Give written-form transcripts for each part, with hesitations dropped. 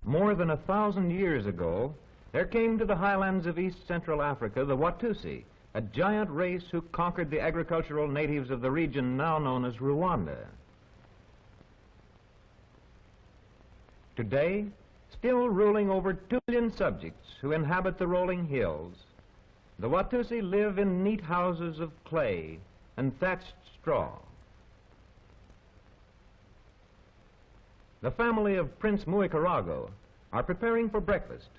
More than 1,000 years ago, there came to the highlands of East Central Africa the Watusi, a giant race who conquered the agricultural natives of the region now known as Rwanda. Today, still ruling over 2 million subjects who inhabit the rolling hills, the Watusi live in neat houses of clay and thatched straw. The family of Prince Muikarago are preparing for breakfast.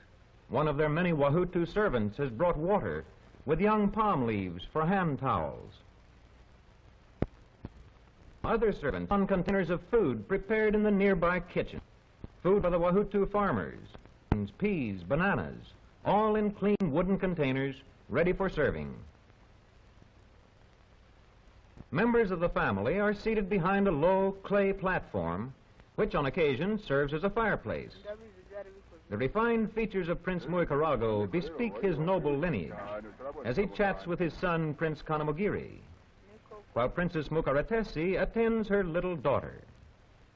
One of their many Wahutu servants has brought water with young palm leaves for hand towels. Other servants on containers of food prepared in the nearby kitchen. Food for the Wahutu farmers, peas, bananas, all in clean wooden containers ready for serving. Members of the family are seated behind a low clay platform, which on occasion serves as a fireplace. The refined features of Prince Muikarago bespeak his noble lineage as he chats with his son, Prince Kanamugiri, while Princess Mukaratesi attends her little daughter.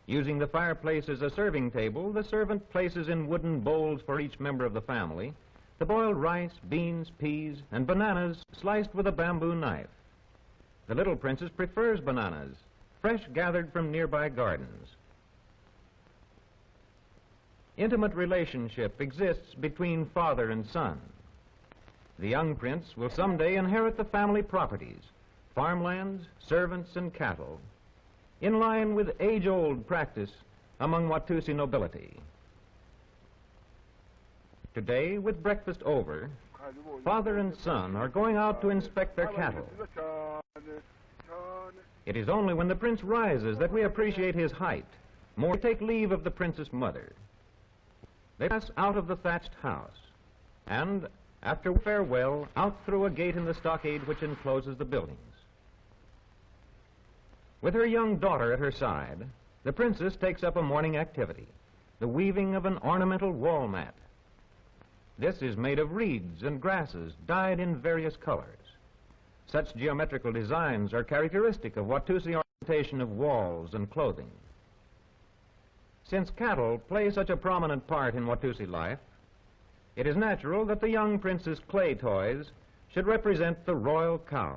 Using the fireplace as a serving table, the servant places in wooden bowls for each member of the family the boiled rice, beans, peas, and bananas sliced with a bamboo knife. The little princess prefers bananas, fresh gathered from nearby gardens. Intimate relationship exists between father and son. The young prince will someday inherit the family properties, farmlands, servants, and cattle, in line with age-old practice among Watusi nobility. Today, with breakfast over, father and son are going out to inspect their cattle. It is only when the prince rises that we appreciate his height, more to take leave of the princess mother. They pass out of the thatched house, and, after farewell, out through a gate in the stockade which encloses the buildings. With her young daughter at her side, the princess takes up a morning activity, the weaving of an ornamental wall mat. This is made of reeds and grasses dyed in various colors. Such geometrical designs are characteristic of Watusi ornamentation of walls and clothing. Since cattle play such a prominent part in Watusi life, it is natural that the young prince's clay toys should represent the royal cows.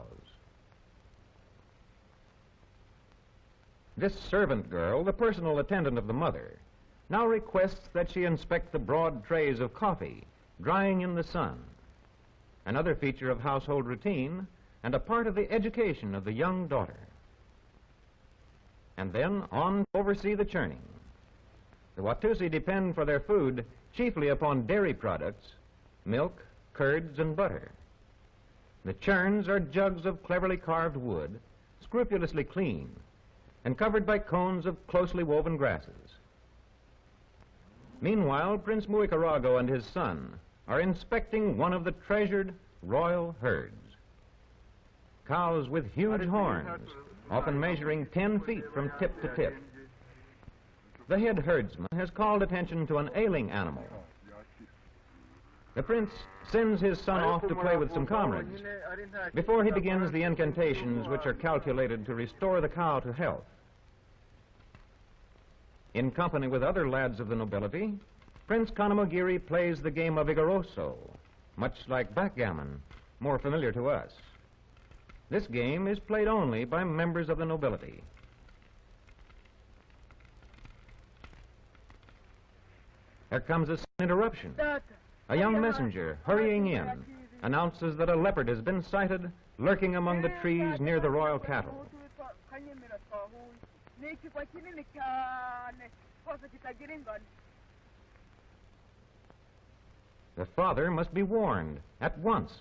This servant girl, the personal attendant of the mother, now requests that she inspect the broad trays of coffee drying in the sun, another feature of household routine and a part of the education of the young daughter. And then on to oversee the churning. The Watusi depend for their food chiefly upon dairy products, milk, curds, and butter. The churns are jugs of cleverly carved wood, scrupulously clean, and covered by cones of closely woven grasses. Meanwhile, Prince Muikarago and his son are inspecting one of the treasured royal herds. Cows with huge horns, often measuring 10 feet from tip to tip. The head herdsman has called attention to an ailing animal. The prince sends his son off to play with some comrades before he begins the incantations which are calculated to restore the cow to health. In company with other lads of the nobility, Prince Kanamugiri plays the game of Igoroso, much like backgammon, more familiar to us. This game is played only by members of the nobility. There comes a sudden interruption. A young messenger, hurrying in, announces that a leopard has been sighted lurking among the trees near the royal cattle. The father must be warned at once.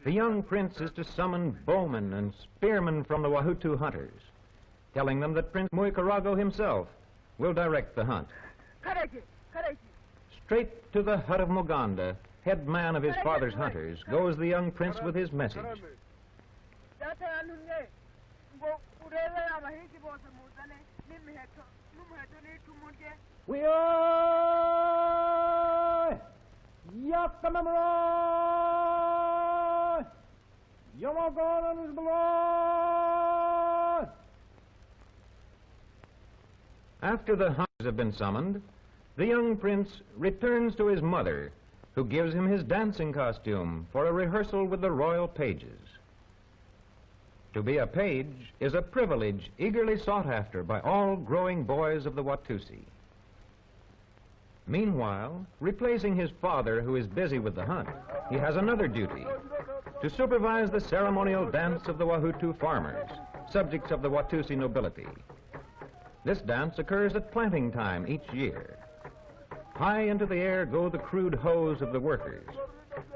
The young prince is to summon bowmen and spearmen from the Wahutu hunters, telling them that Prince Muikarago himself will direct the hunt. Straight to the hut of Muganda, head man of his father's hunters, goes the young prince with his message. Yamagoran is below! After the hunters have been summoned, the young prince returns to his mother, who gives him his dancing costume for a rehearsal with the royal pages. To be a page is a privilege eagerly sought after by all growing boys of the Watusi. Meanwhile, replacing his father, who is busy with the hunt, he has another duty: to supervise the ceremonial dance of the Wahutu farmers, subjects of the Watusi nobility. This dance occurs at planting time each year. High into the air go the crude hoes of the workers,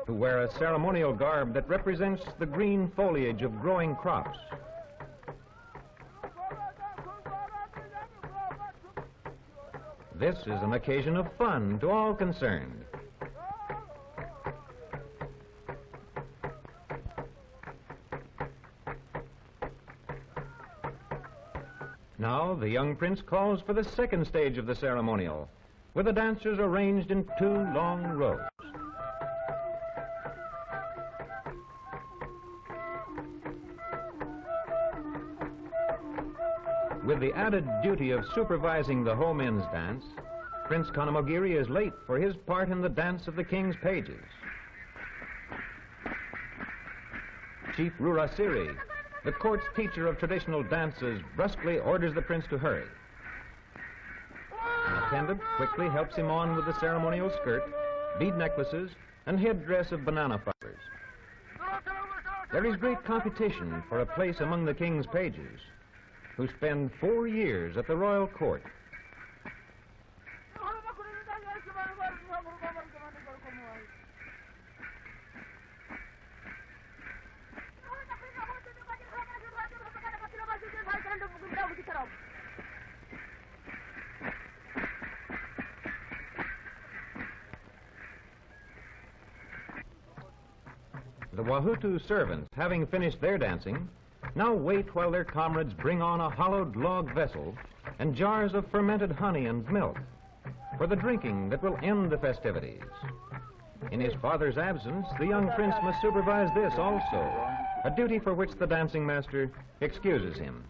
who wear a ceremonial garb that represents the green foliage of growing crops. This is an occasion of fun to all concerned. Now the young prince calls for the second stage of the ceremonial, with the dancers arranged in 2 long rows. With the added duty of supervising the Ho Men's dance, Prince Kanamogiri is late for his part in the dance of the king's pages. Chief Rurasiri, the court's teacher of traditional dances, brusquely orders the prince to hurry. An attendant quickly helps him on with the ceremonial skirt, bead necklaces, and headdress of banana fibers. There is great competition for a place among the king's pages, who spend 4 years at the royal court. The Wahutu servants, having finished their dancing, now wait while their comrades bring on a hollowed log vessel and jars of fermented honey and milk for the drinking that will end the festivities. In his father's absence, the young prince must supervise this also, a duty for which the dancing master excuses him.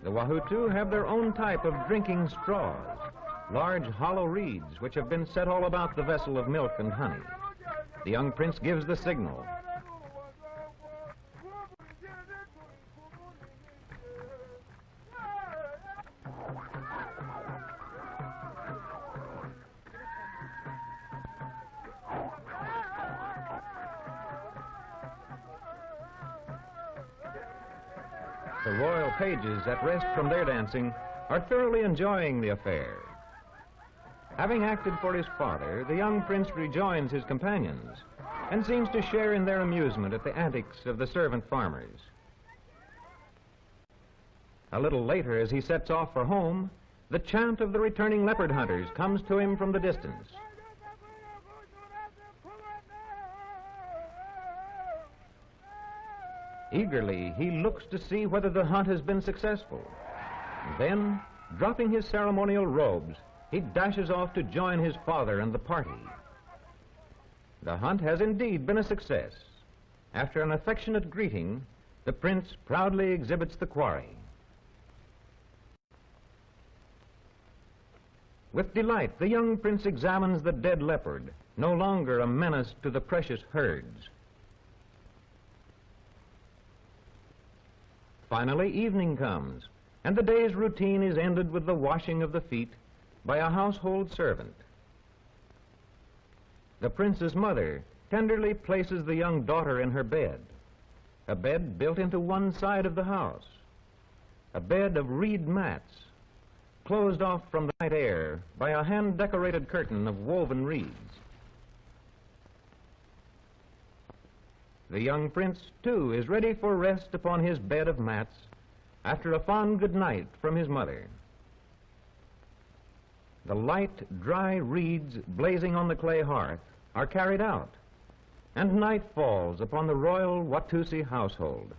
The Wahutu have their own type of drinking straws, large hollow reeds which have been set all about the vessel of milk and honey. The young prince gives the signal. The royal pages, at rest from their dancing, are thoroughly enjoying the affair. Having acted for his father, the young prince rejoins his companions and seems to share in their amusement at the antics of the servant farmers. A little later, as he sets off for home, the chant of the returning leopard hunters comes to him from the distance. Eagerly, he looks to see whether the hunt has been successful. Then, dropping his ceremonial robes, he dashes off to join his father and the party. The hunt has indeed been a success. After an affectionate greeting, the prince proudly exhibits the quarry. With delight, the young prince examines the dead leopard, no longer a menace to the precious herds. Finally, evening comes, and the day's routine is ended with the washing of the feet by a household servant. The prince's mother tenderly places the young daughter in her bed, a bed built into one side of the house, a bed of reed mats, closed off from the night air by a hand-decorated curtain of woven reeds. The young prince, too, is ready for rest upon his bed of mats after a fond good night from his mother. The light, dry reeds blazing on the clay hearth are carried out, and night falls upon the royal Watusi household.